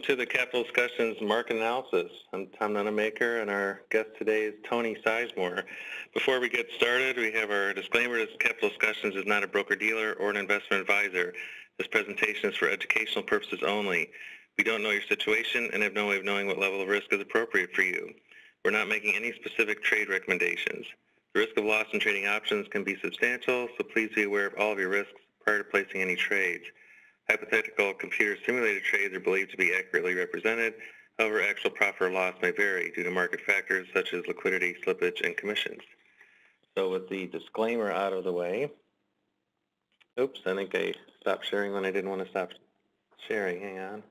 to the Capital Discussions Market Analysis. I'm Tom Nunemaker, and our guest today is Tony Sizemore. Before we get started, we have our disclaimer that Capital Discussions is not a broker-dealer or an investment advisor. This presentation is for educational purposes only. We don't know your situation and have no way of knowing what level of risk is appropriate for you. We're not making any specific trade recommendations. The risk of loss in trading options can be substantial, so please be aware of all of your risks prior to placing any trades. Hypothetical computer-simulated trades are believed to be accurately represented. However, actual profit or loss may vary due to market factors such as liquidity, slippage, and commissions. So with the disclaimer out of the way, oops, I think I stopped sharing when I didn't want to stop sharing. Hang on.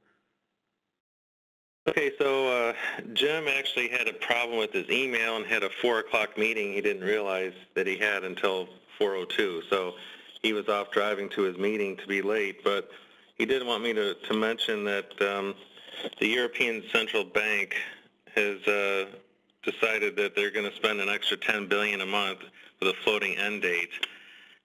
Okay, so Jim actually had a problem with his email and had a 4 o'clock meeting he didn't realize that he had until 4:02. So he was off driving to his meeting to be late, but he did want me to mention that the European Central Bank has decided that they're going to spend an extra $10 billion a month with a floating end date.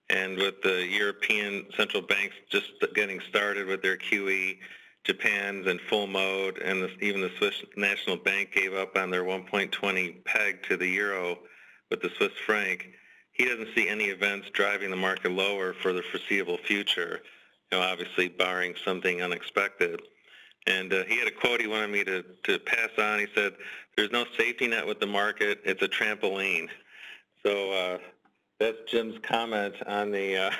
And with the European Central Banks just getting started with their QE, Japan's in full mode, and even the Swiss National Bank gave up on their 1.20 peg to the euro with the Swiss franc. He doesn't see any events driving the market lower for the foreseeable future, obviously barring something unexpected. And he had a quote he wanted me to pass on. He said, "There's no safety net with the market. It's a trampoline." So that's Jim's comment on the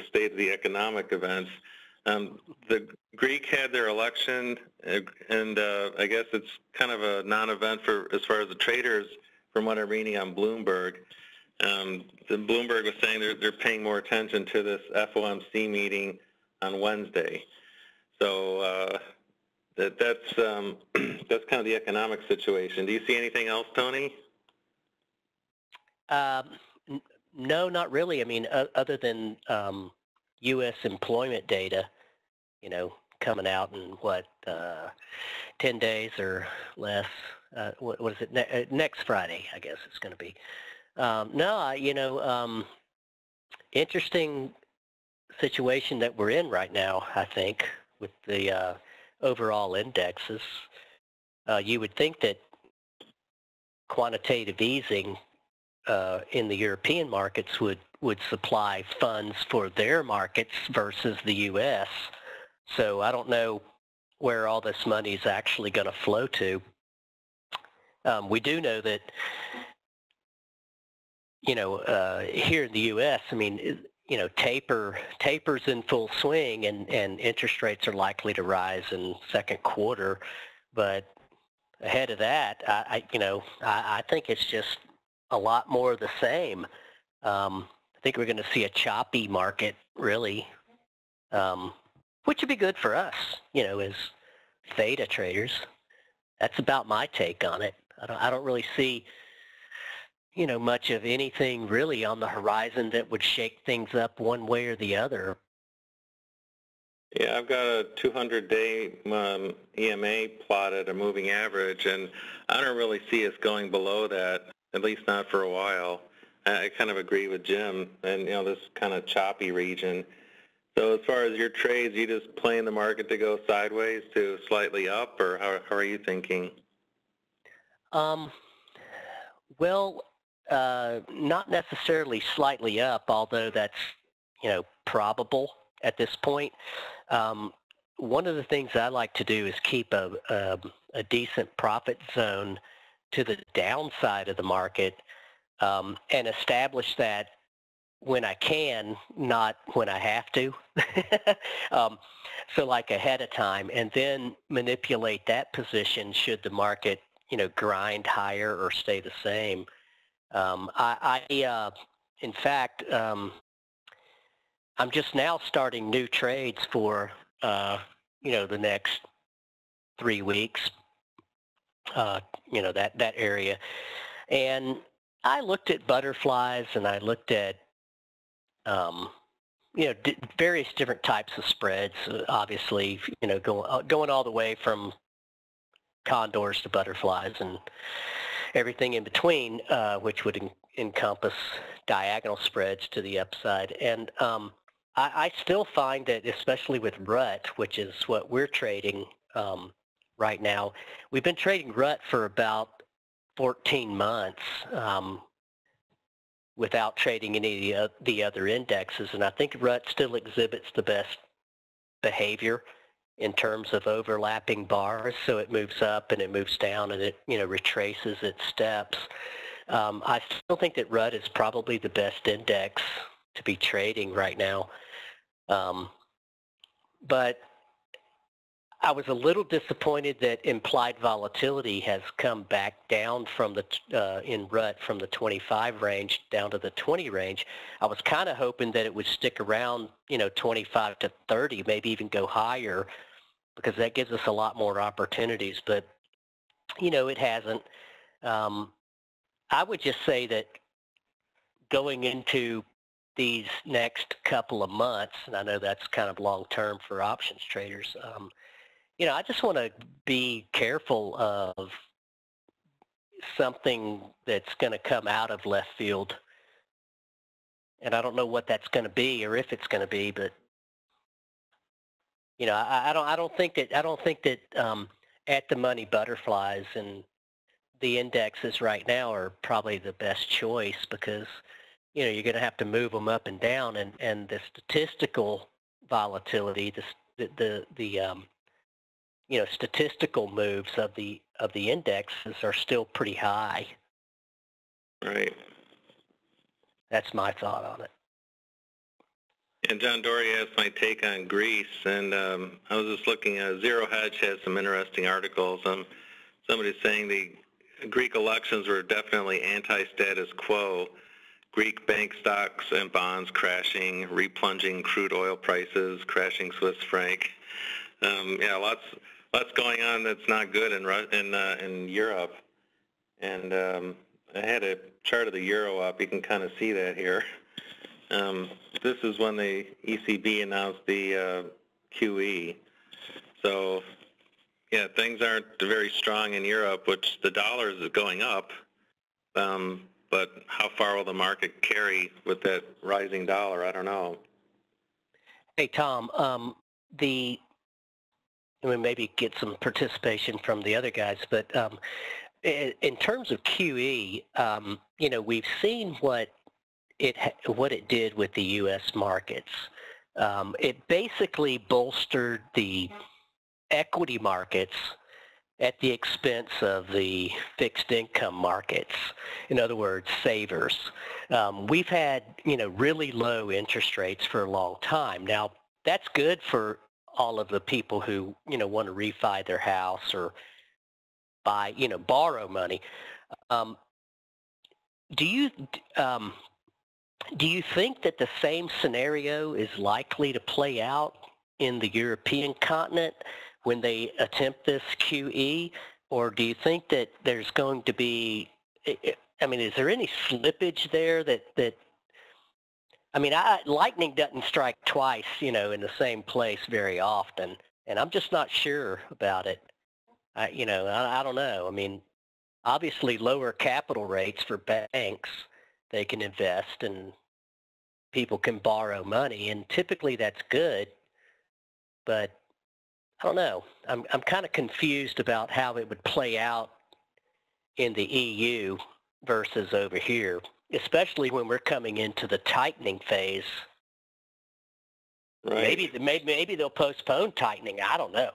state of the economic events. The Greek had their election, and I guess it's kind of a non-event as far as the traders, from what I'm reading on Bloomberg. Bloomberg was saying they're paying more attention to this FOMC meeting on Wednesday. So that's kind of the economic situation. Do you see anything else, Tony? No, not really. I mean, other than U.S. employment data, coming out in 10 days or less. What is it? Next Friday, I guess it's going to be. Interesting situation that we're in right now, I think, with the overall indexes. You would think that quantitative easing in the European markets would supply funds for their markets versus the U.S. So I don't know where all this money is actually going to flow to. We do know that, here in the U.S., I mean, taper's in full swing, and interest rates are likely to rise in second quarter. But ahead of that, I think it's just a lot more of the same. I think we're going to see a choppy market, really, which would be good for us, as theta traders. That's about my take on it. I don't really see, much of anything really on the horizon that would shake things up one way or the other. Yeah, I've got a 200-day EMA plotted, a moving average, and I don't really see us going below that, at least not for a while. I kind of agree with Jim, and this kind of choppy region. So as far as your trades, you just playing the market to go sideways to slightly up, or how are you thinking? Well, not necessarily slightly up, although that's, probable at this point. One of the things I like to do is keep a decent profit zone to the downside of the market, and establish that when I can, not when I have to. So like ahead of time, and then manipulate that position should the market, grind higher or stay the same. In fact, I'm just now starting new trades for, the next 3 weeks, that area. And I looked at butterflies, and I looked at, various different types of spreads, obviously, going all the way from condors to butterflies and everything in between, which would encompass diagonal spreads to the upside. And I still find that, especially with RUT, which is what we're trading right now. We've been trading RUT for about 14 months without trading any of the other indexes, and I think RUT still exhibits the best behavior in terms of overlapping bars. So it moves up and it moves down and it retraces its steps. I still think that RUT is probably the best index to be trading right now. But I was a little disappointed that implied volatility has come back down from the in RUT from the 25 range down to the 20 range. I was kind of hoping that it would stick around 25 to 30, maybe even go higher, because that gives us a lot more opportunities. But it hasn't. I would just say that going into these next couple of months, and I know that's kind of long term for options traders. I just want to be careful of something that's going to come out of left field, and I don't know what that's going to be or if it's going to be. But I don't think that at the money butterflies and the indexes right now are probably the best choice, because you're going to have to move them up and down, and the statistical volatility, the statistical moves of the indexes are still pretty high. Right. That's my thought on it. And John Dory asked my take on Greece, and I was just looking at Zero Hedge has some interesting articles. Somebody's saying the Greek elections were definitely anti-status quo. Greek bank stocks and bonds crashing, replunging crude oil prices, crashing Swiss franc. Lots going on that's not good in Europe. And I had a chart of the euro up. You can kind of see that here. This is when the ECB announced the QE. So, yeah, things aren't very strong in Europe, which the dollar is going up. But how far will the market carry with that rising dollar? I don't know. Hey, Tom, maybe get some participation from the other guys, but in terms of QE, we've seen what it did with the U.S. markets. It basically bolstered the equity markets at the expense of the fixed income markets. In other words, savers. We've had, really low interest rates for a long time. Now, that's good for all of the people who, want to refi their house or buy, borrow money. Do you think that the same scenario is likely to play out in the European continent when they attempt this QE? Or do you think that there's going to be, is there any slippage there that lightning doesn't strike twice, in the same place very often, and I'm just not sure about it. I don't know. Obviously lower capital rates for banks, they can invest and people can borrow money, and typically that's good, but I don't know. I'm kind of confused about how it would play out in the EU versus over here, especially when we're coming into the tightening phase. Right. Maybe they'll postpone tightening. I don't know.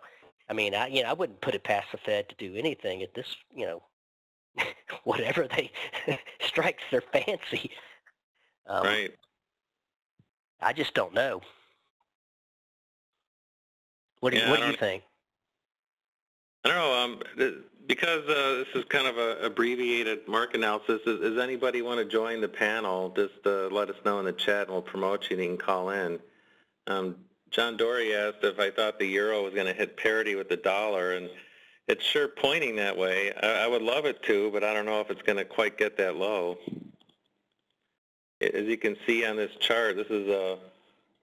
I wouldn't put it past the Fed to do anything at this, whatever they strikes their fancy. Right. I just don't know. What do you think? I don't know. Because this is kind of an abbreviated market analysis, does anybody want to join the panel? Just let us know in the chat, and we'll promote you, and you can call in. John Dory asked if I thought the euro was going to hit parity with the dollar, and it's sure pointing that way. I would love it to, but I don't know if it's going to quite get that low. As you can see on this chart, this is a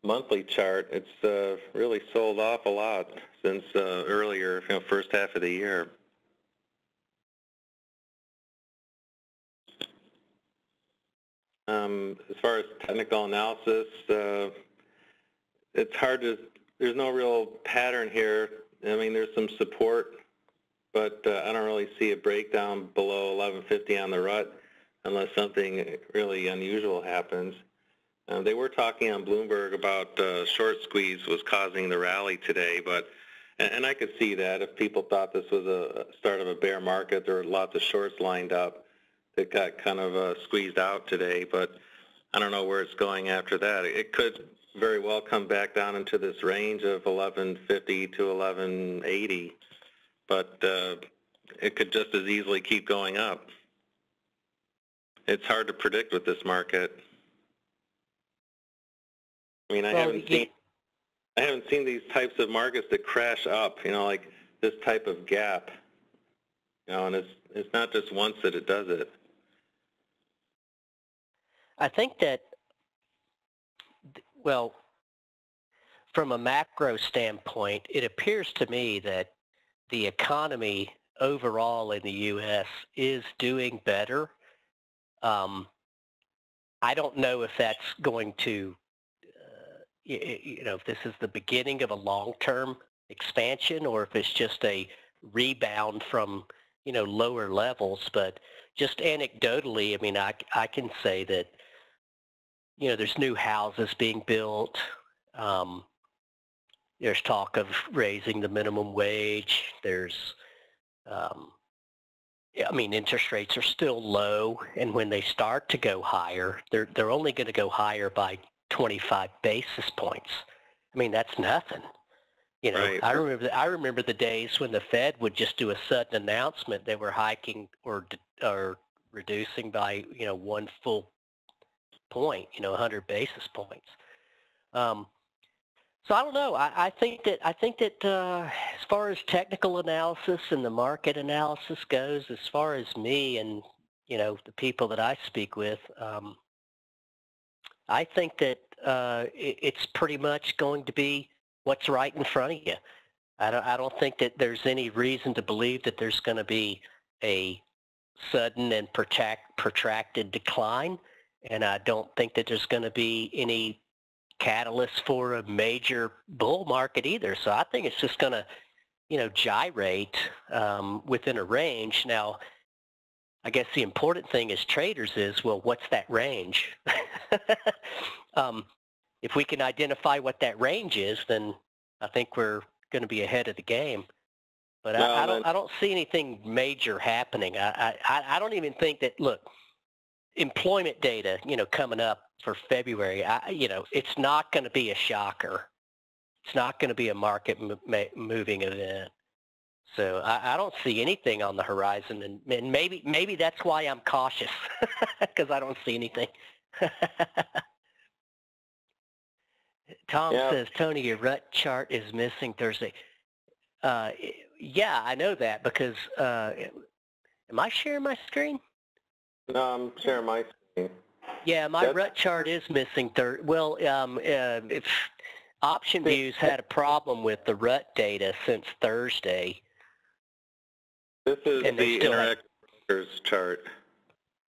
monthly chart. It's really sold off a lot since earlier, first half of the year. As far as technical analysis, it's hard to, there's no real pattern here. I mean, there's some support, but I don't really see a breakdown below 1150 on the RUT unless something really unusual happens. They were talking on Bloomberg about short squeeze was causing the rally today, but and I could see that if people thought this was a start of a bear market, there were lots of shorts lined up that got kind of squeezed out today, but I don't know where it's going after that. It could very well come back down into this range of 1150 to 1180, but it could just as easily keep going up. It's hard to predict with this market. I mean, I haven't seen these types of markets that crash up, you know, like this type of gap. You know, and it's not just once that it does it. I think that, well, from a macro standpoint, it appears to me that the economy overall in the U.S. is doing better. I don't know if that's going to, you know, if this is the beginning of a long-term expansion or if it's just a rebound from, you know, lower levels. But just anecdotally, I mean, I can say that, you know, there's new houses being built. There's talk of raising the minimum wage. There's, I mean, interest rates are still low, and when they start to go higher, they're only going to go higher by 25 basis points. I mean, that's nothing. You know, Right. I remember the days when the Fed would just do a sudden announcement they were hiking or reducing by, you know, 1 full point, you know, 100 basis points. So I don't know. I think that as far as technical analysis and the market analysis goes, as far as me and, you know, the people that I speak with, I think that it's pretty much going to be what's right in front of you. I don't think that there's any reason to believe that there's going to be a sudden and protracted decline, and I don't think that there's going to be any catalyst for a major bull market either. So I think it's just going to, you know, gyrate within a range. Now, I guess the important thing as traders is, well, what's that range? If we can identify what that range is, then I think we're going to be ahead of the game. But I don't see anything major happening. I don't even think that, look, employment data, you know, coming up for February, you know, it's not going to be a shocker. It's not going to be a market moving event. So I don't see anything on the horizon, and maybe that's why I'm cautious, because I don't see anything. Tom says, Tony, your RUT chart is missing Thursday. Yeah, I know that because, am I sharing my screen? No, I'm sharing my screen. Yeah, my RUT chart is missing Well, if OptionView's had a problem with the RUT data since Thursday. This is the Interactive Brokers chart.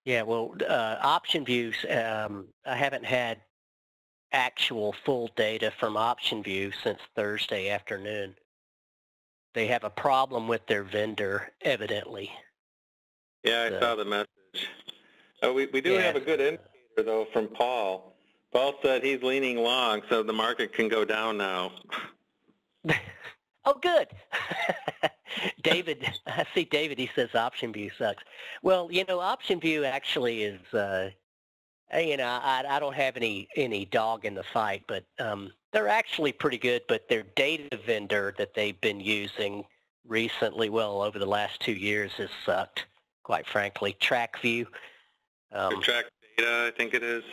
Yeah, well, OptionView's, I haven't had actual full data from OptionView since Thursday afternoon. They have a problem with their vendor, evidently. Yeah, I saw the message. We do have a good indicator, though, from Paul. Paul said he's leaning long, so the market can go down now. Oh, good. David, I see David, he says OptionView sucks. Well, you know, OptionView actually is, you know, I don't have any dog in the fight, but they're actually pretty good, but their data vendor that they've been using recently, well, over the last 2 years has sucked, quite frankly. TrackView. Track data, I think it is.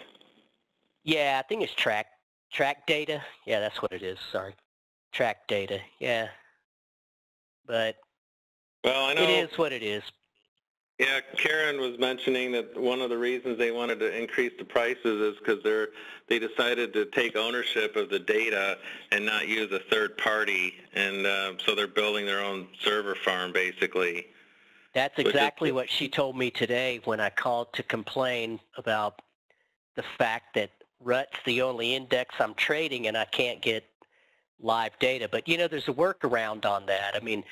Yeah, I think it's track data. Yeah, that's what it is. Sorry. Track data. Yeah. But well, I know it is what it is. Yeah, Karen was mentioning that one of the reasons they wanted to increase the prices is because they decided to take ownership of the data and not use a third party, and so they're building their own server farm, basically. That's exactly what she told me today when I called to complain about the fact that RUT's the only index I'm trading and I can't get live data. But, you know, there's a workaround on that. I mean,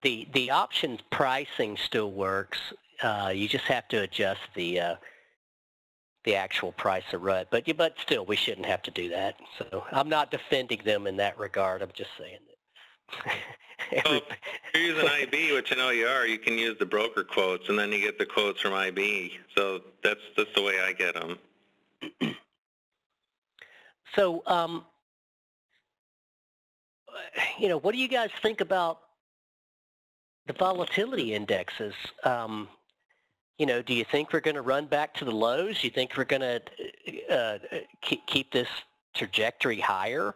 the options pricing still works. You just have to adjust the actual price of RUT. But still, we shouldn't have to do that. So I'm not defending them in that regard. I'm just saying that. Well, if you're using IB, which I know you are, you can use the broker quotes, and then you get the quotes from IB. So that's the way I get them. So, you know, what do you guys think about the volatility indexes? You know, do you think we're going to run back to the lows? Do you think we're going to keep this trajectory higher?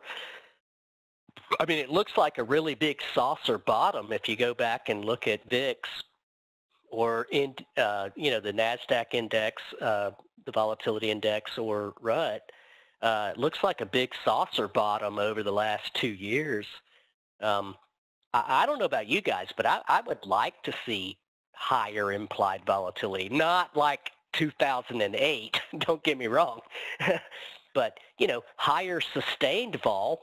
I mean, it looks like a really big saucer bottom if you go back and look at VIX or in, you know, the NASDAQ index, the volatility index, or RUT. It looks like a big saucer bottom over the last 2 years. I don't know about you guys, but I would like to see higher implied volatility, not like 2008, don't get me wrong, but, you know, higher sustained vol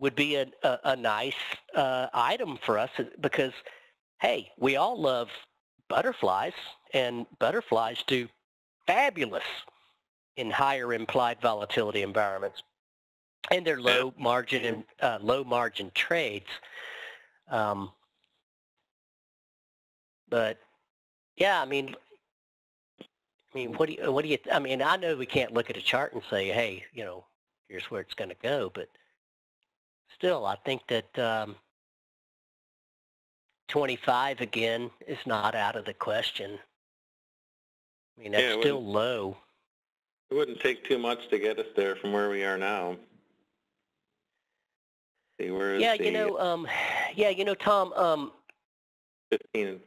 would be a nice item for us because, hey, we all love butterflies, and butterflies do fabulous in higher implied volatility environments, and they're low margin trades. But yeah, I mean, what do you? I mean, I know we can't look at a chart and say, hey, you know, here's where it's going to go, but still, I think that 25 again is not out of the question. I mean, that's still low. It wouldn't take too much to get us there from where we are now. See, where is you know, Tom. 15.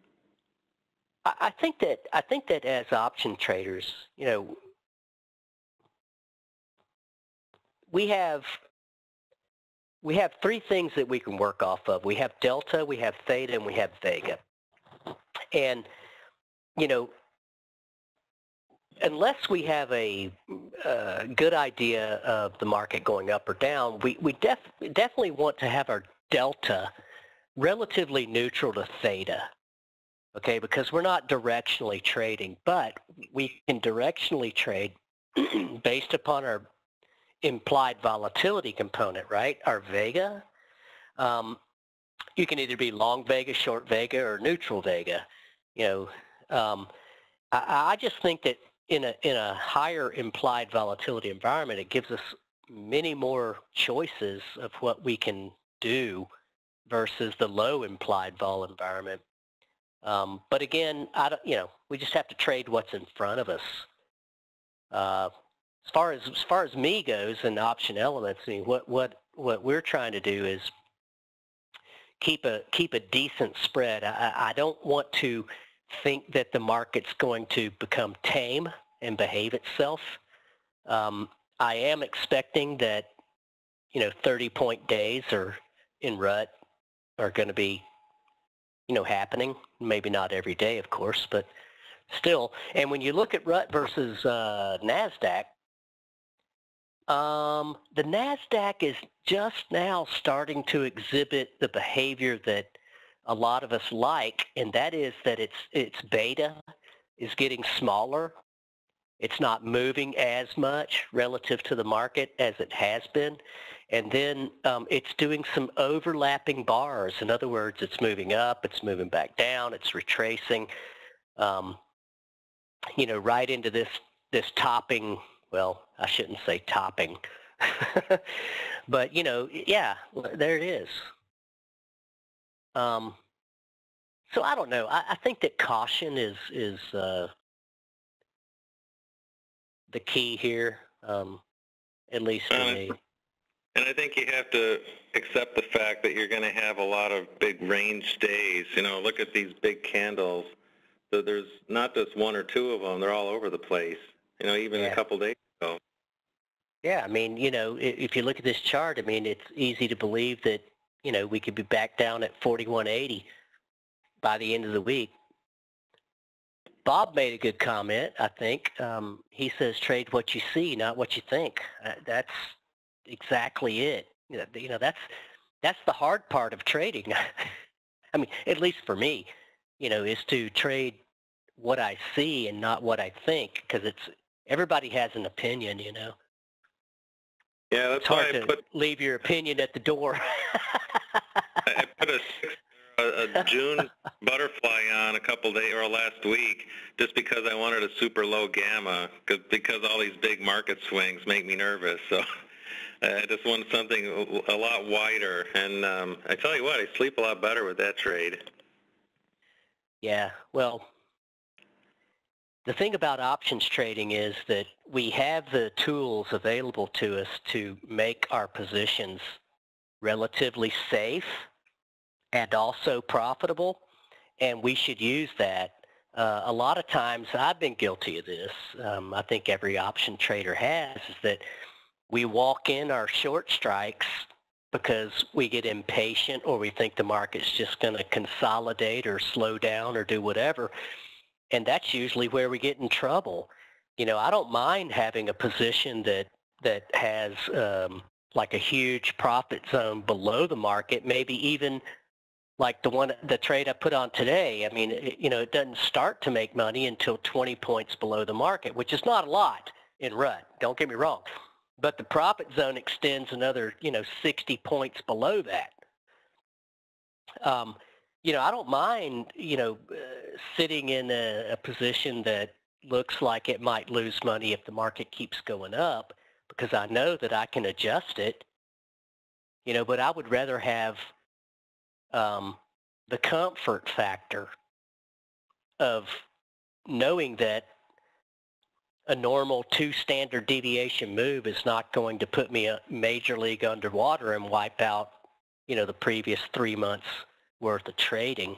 I think that as option traders, you know, we have 3 things that we can work off of. We have delta, we have theta, and we have vega. And, you know, unless we have a good idea of the market going up or down, we definitely want to have our delta relatively neutral to theta, okay, because we're not directionally trading, but we can directionally trade based upon our implied volatility component, right? Our vega. You can either be long vega, short vega, or neutral vega. You know, I just think that in a higher implied volatility environment, it gives us many more choices of what we can do versus the low implied vol environment. But again, you know, we just have to trade what's in front of us. As far as me goes and option elements, I mean, what we're trying to do is keep a decent spread. I don't want to think that the market's going to become tame and behave itself. I am expecting that, you know, 30-point days in RUT are going to be, you know, happening. Maybe not every day, of course, but still. And when you look at RUT versus NASDAQ, the NASDAQ is just now starting to exhibit the behavior that a lot of us like, and that is that its beta is getting smaller. It's not moving as much relative to the market as it has been. And then it's doing some overlapping bars. In other words, it's moving up, it's moving back down, it's retracing, you know, right into this topping. Well, I shouldn't say topping, but, you know, yeah, there it is. So I don't know. I think that caution is the key here, at least for me. And I think you have to accept the fact that you're going to have a lot of big range days. You know, look at these big candles. So there's not just 1 or 2 of them. They're all over the place, you know, even a couple days ago. Yeah, I mean, you know, if you look at this chart, I mean, it's easy to believe that, you know, we could be back down at 4180 by the end of the week. Bob made a good comment, I think. He says, trade what you see, not what you think. That's exactly it. that's the hard part of trading. I mean, at least for me, is to trade what I see and not what I think, because everybody has an opinion. Yeah, It's that's why hard to leave your opinion at the door. I put a June butterfly on a couple days or last week just because I wanted a super low gamma because all these big market swings make me nervous. So I just wanted something a lot wider. And I tell you what, I sleep a lot better with that trade. Yeah, well, the thing about options trading is that we have the tools available to us to make our positions relatively safe and also profitable, and we should use that. A lot of times, I've been guilty of this, I think every option trader has, is that we walk in our short strikes because we get impatient or we think the market's just going to consolidate or slow down or do whatever. And that's usually where we get in trouble. I don't mind having a position that has like a huge profit zone below the market, maybe even like the trade I put on today. I mean, it doesn't start to make money until 20 points below the market, which is not a lot in RUT. Don't get me wrong. But the profit zone extends another, 60 points below that. I don't mind, sitting in a position that looks like it might lose money if the market keeps going up, because I know that I can adjust it, but I would rather have the comfort factor of knowing that a normal 2 standard deviation move is not going to put me a major league underwater and wipe out, the previous 3 months worth of trading.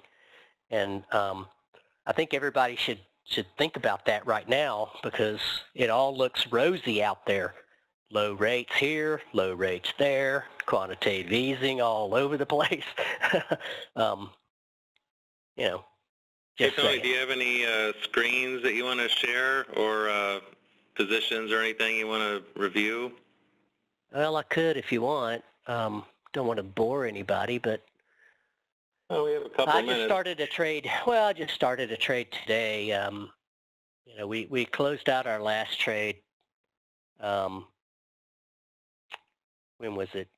And I think everybody should think about that right now, because it all looks rosy out there. Low rates here, low rates there, quantitative easing all over the place. Hey, Just Tony, saying. do you have any screens that you want to share or positions or anything you want to review? Well, I could if you want. Don't want to bore anybody, but Oh, we have a couple minutes. I just started a trade. Well, I just started a trade today. We closed out our last trade. When was it?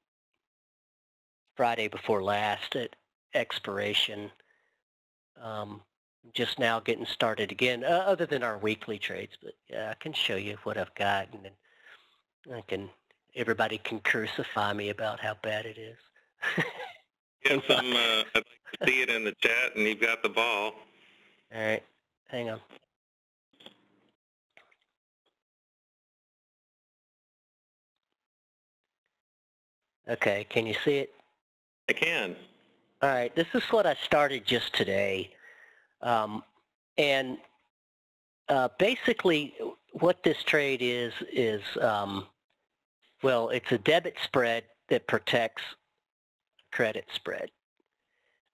Friday before last at expiration. Just now getting started again, other than our weekly trades. But yeah, I can show you what I've got, and then everybody can crucify me about how bad it is. I'd like to see it in the chat, and you've got the ball. All right, hang on. Okay, can you see it? I can. All right, this is what I started just today. And basically what this trade is well, it's a debit spread that protects credit spread.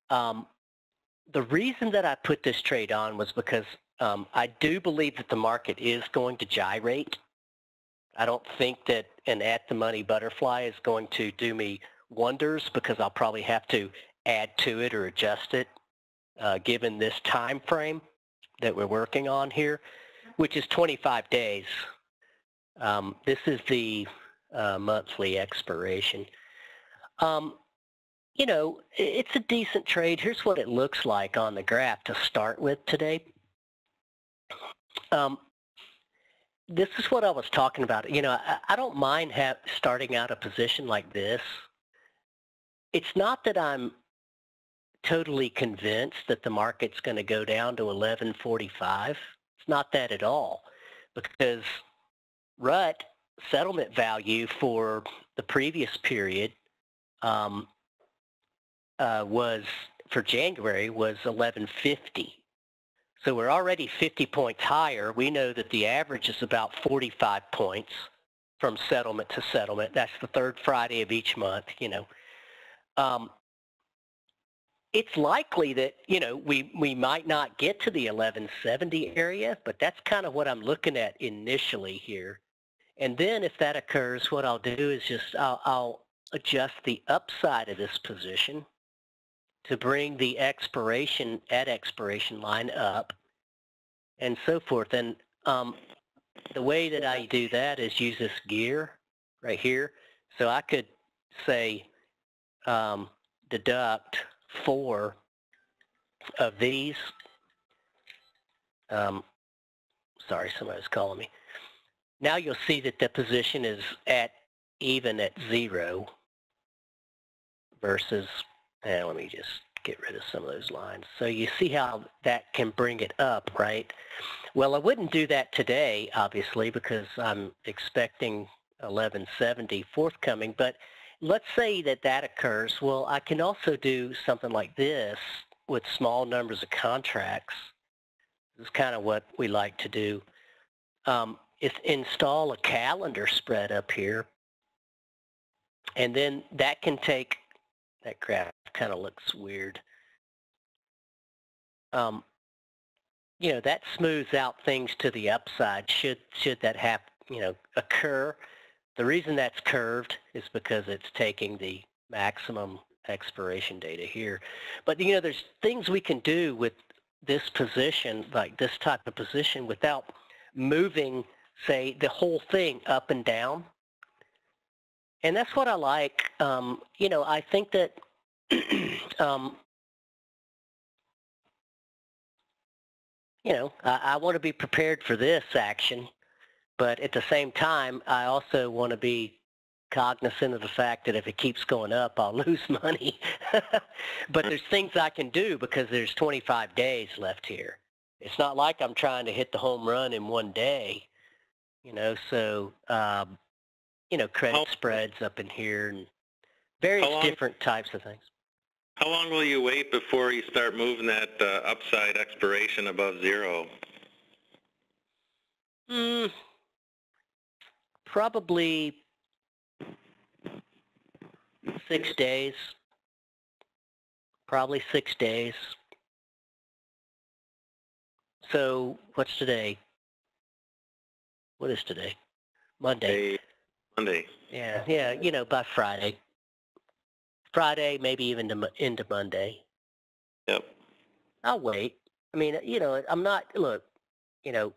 The reason that I put this trade on was because I do believe that the market is going to gyrate. I don't think that an at-the-money butterfly is going to do me wonders, because I'll probably have to add to it or adjust it given this time frame that we're working on here, which is 25 days. This is the monthly expiration. It's a decent trade. Here's what it looks like on the graph to start with today. This is what I was talking about. I don't mind starting out a position like this. It's not that I'm totally convinced that the market's going to go down to 1145. It's not that at all, because RUT settlement value for the previous period was, for January, was 1150. So we're already 50 points higher. We know that the average is about 45 points from settlement to settlement. That's the third Friday of each month, It's likely that, we might not get to the 1170 area, but that's kind of what I'm looking at initially here. And then if that occurs, what I'll do is just I'll adjust the upside of this position to bring the expiration line up and so forth. And the way that I do that is use this gear right here. So I could say deduct 4 of these. Sorry, somebody's calling me. Now you'll see that the position is even at 0 versus, let me just get rid of some of those lines. So you see how that can bring it up, right? Well, I wouldn't do that today, obviously, because I'm expecting 1170 forthcoming, but let's say that that occurs. Well, I can also do something like this with small numbers of contracts. This is kind of what we like to do. Is install a calendar spread up here, and then that can take, that graph kind of looks weird. You know, that smooths out things to the upside should that occur. The reason that's curved is because it's taking the maximum expiration data here. But, you know, there's things we can do with this position, like this type of position, without moving, say, the whole thing up and down. And that's what I like. You know, I think that you know, I want to be prepared for this action, but at the same time, I also want to be cognizant of the fact that if it keeps going up, I'll lose money. But there's things I can do because there's 25 days left here. It's not like I'm trying to hit the home run in one day, you know, so, you know, credit spreads up in here and various different types of things. How long will you wait before you start moving that upside expiration above 0? Probably 6 days. Probably 6 days. So what's today? What is today? Monday. Monday. Yeah, you know, by Friday. Friday, maybe even into Monday. Yep. I'll wait. I mean, you know, I'm not, look, you know,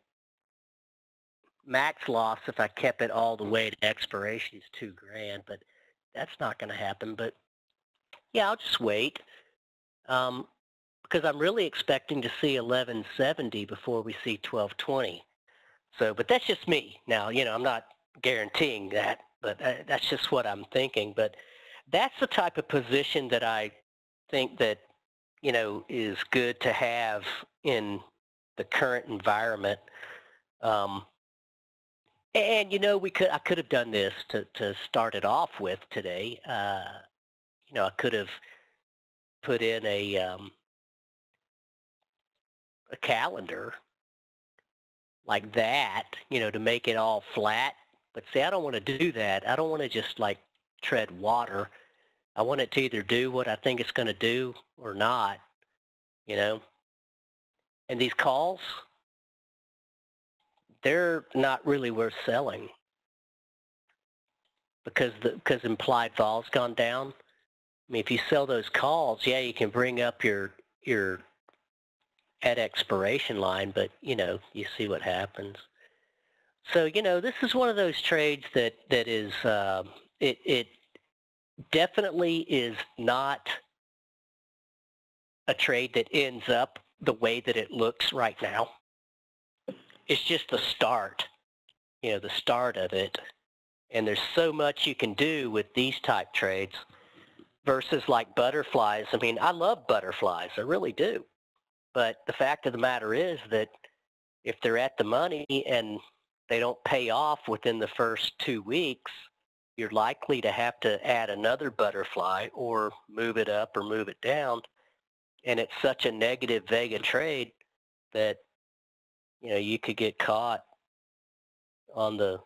max loss if I kept it all the way to expiration is $2,000, but that's not going to happen. But yeah, I'll just wait because I'm really expecting to see 1170 before we see 1220. So, but that's just me. Now, you know, I'm not guaranteeing that, but that's just what I'm thinking. But that's the type of position that I think that, you know, is good to have in the current environment. And, you know, I could have done this to start it off with today. You know, I could have put in a calendar like that, you know, to make it all flat. But see, I don't want to do that. I don't want to just like tread water. I want it to either do what I think it's going to do or not, you know. And these calls, they're not really worth selling because implied vol's gone down. I mean, if you sell those calls, yeah, you can bring up your at expiration line, but, you know, you see what happens. So, you know, this is one of those trades that is, it definitely is not a trade that ends up the way that it looks right now. It's just the start, you know, the start of it. And there's so much you can do with these type trades versus like butterflies. I mean, I love butterflies. I really do. But the fact of the matter is that if they're at the money and they don't pay off within the first 2 weeks, you're likely to have to add another butterfly or move it up or move it down. And it's such a negative Vega trade that, you know, you could get caught on the,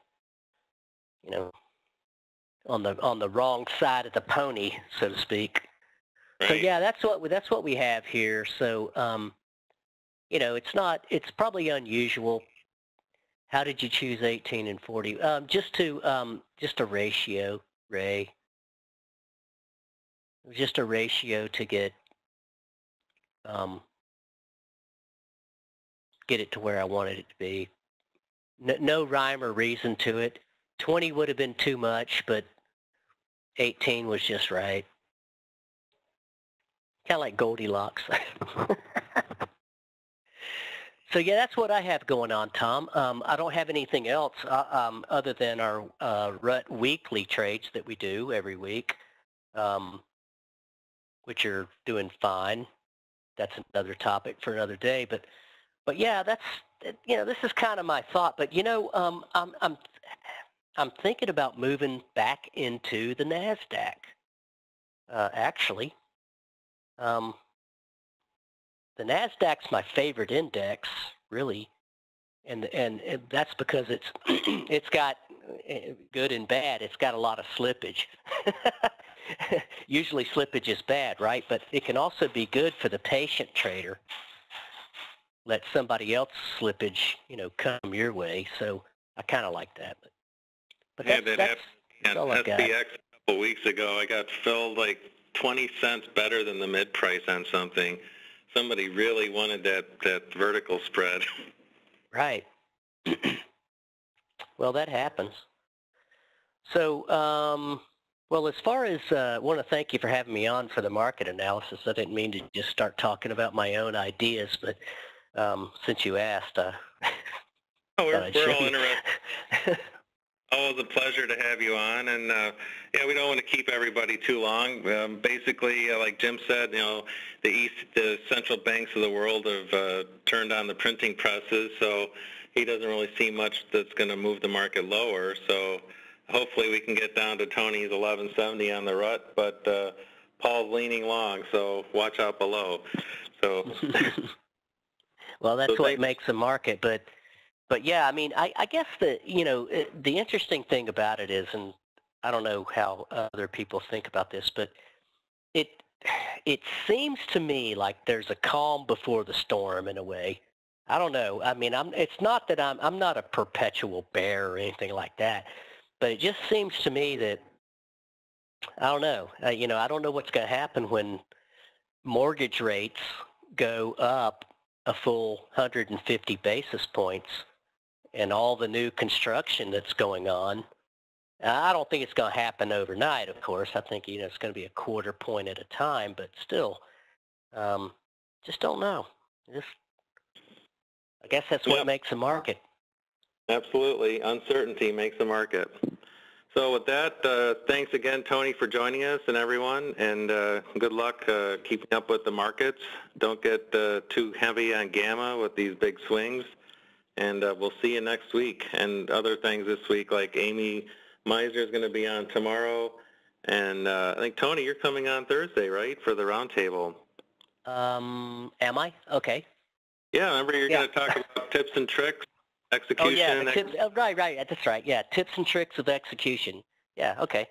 you know, on the wrong side of the pony, so to speak. Right. So yeah, that's what we have here. So, you know, it's probably unusual. How did you choose 18 and 40? Just a ratio, Ray. It was just a ratio to um, get it to where I wanted it to be. No rhyme or reason to it. 20 would have been too much, but 18 was just right. Kind of like Goldilocks. So yeah, that's what I have going on, Tom. I don't have anything else other than our RUT weekly trades that we do every week, which are doing fine. That's another topic for another day. But yeah, that's, this is kind of my thought. But I'm thinking about moving back into the NASDAQ. Actually, the NASDAQ's my favorite index, really, and that's because it's it's got good and bad. It's got a lot of slippage. Usually slippage is bad, right? But it can also be good for the patient trader. Let somebody else's slippage, come your way. So I kind of like that. But yeah, that's all I got. SPX a couple weeks ago, I got filled like 20 cents better than the mid price on something. Somebody really wanted that vertical spread. Right. Well, that happens. So, well, as far as I want to thank you for having me on for the market analysis. I didn't mean to just start talking about my own ideas, but since you asked, we're all interested. Always a pleasure to have you on, and yeah, we don't want to keep everybody too long. Basically, like Jim said, the central banks of the world have turned on the printing presses, so he doesn't really see much that's going to move the market lower. So hopefully we can get down to Tony's 1170 on the RUT, but Paul's leaning long, so watch out below. So, well, that's what makes a market, But yeah, I mean, I guess the interesting thing about it is, and I don't know how other people think about this, but it seems to me like there's a calm before the storm in a way. I don't know. I mean, it's not that I'm not a perpetual bear or anything like that, but it just seems to me that I don't know. I don't know what's going to happen when mortgage rates go up a full 150 basis points. And all the new construction that's going on. I don't think it's going to happen overnight, of course. I think, it's going to be a quarter point at a time, but still, just don't know. I guess that's what makes a market. Absolutely. Uncertainty makes a market. So with that, thanks again, Tony, for joining us and everyone, and good luck keeping up with the markets. Don't get too heavy on gamma with these big swings. And we'll see you next week. And other things this week, like Amy Meisner is going to be on tomorrow. And I think, Tony, you're coming on Thursday, right, for the roundtable? Am I? Okay. Yeah, remember you're going to talk about tips and tricks, execution. Oh, yeah, right. That's right. Yeah, tips and tricks with execution. Yeah, okay.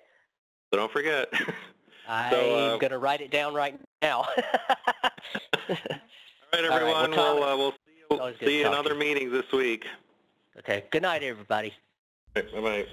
So don't forget. I'm going to write it down right now. All right, everyone. We'll see you in other meetings this week. Okay. Good night, everybody. Bye-bye.